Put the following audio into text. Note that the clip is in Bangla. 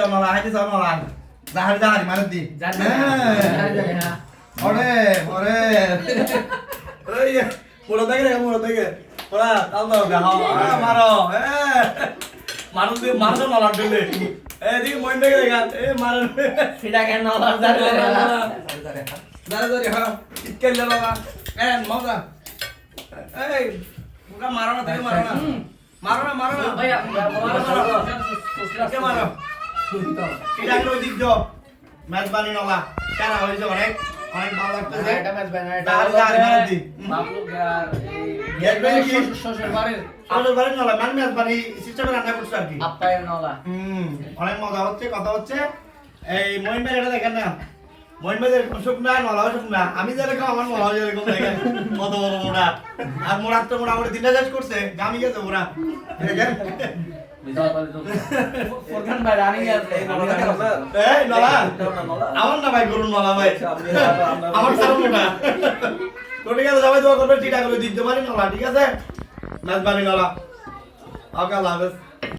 নলা জাহারি মার দি ওরে ওরে ওই পুরো দেখে ওরা তাও দাও মারো মানুষ দিয়ে মারো নলা দিলে এদিকে মন দেখে দেখা মারো সেটা কেন নলা জারে জারে হ্যাঁ ইতকে লাগা মজা এই মুকা মারো না থেকে মারো না ভাইয়া কে মারো এটা হলো দিক দাও মেজবানি নলা কেন হইছে অনেক অনেক ভালো লাগতেছে এটা ম্যাচ ব্যানার জাহারি মার দি বাবলু গার শ্বশুর বাড়ির আমাদের বাড়ি নলা মান মেজবানি সিস্টেমে রান্না করছে আর কি আপ্পায়ের নলা অনেক মজা হচ্ছে কথা হচ্ছে এই মইন ভাই এটা দেখেন না মইন ভাই এরকম শুকনা নলা শুকনা আমি যেরকম আমার নলা যেরকম দেখেন কত বড় মোড়া আর মোড়া তো মোটামুটি তিনটা চাষ করছে গামি গেছে মোড়া দেখেন বিশাল বলে তো ফরখান ভাই রানিং আছে এই নলা আমার না ভাই গরুর নলা ভাই আমার সারা মোটা তো ঠিক আছে সবাই দোয়া করবে টিটা করে দিতে পারি নলা ঠিক আছে মেজবানি নলা ওকে আল্লাহ হাফেজ